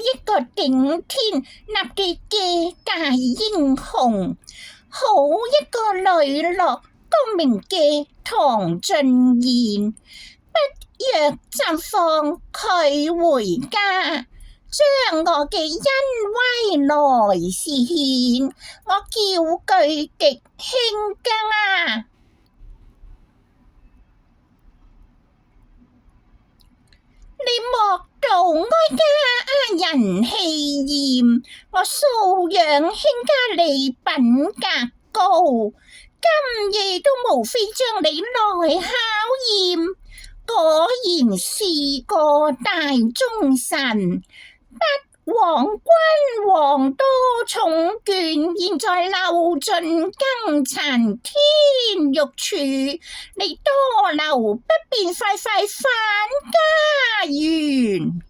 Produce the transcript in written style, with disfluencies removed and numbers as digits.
一個頂天立地嘅大英雄，好一個磊落光明嘅唐俊彥，不若就放佢回家，將我嘅恩威來示獻，我叫佢極興家。你莫道哀家人氣焰，我素養興家你品格高，今夜都無非將你來考驗，果然是個大忠臣。不枉君王多寵眷，現在流盡更殘天欲柱，你多留不便，快快返家園。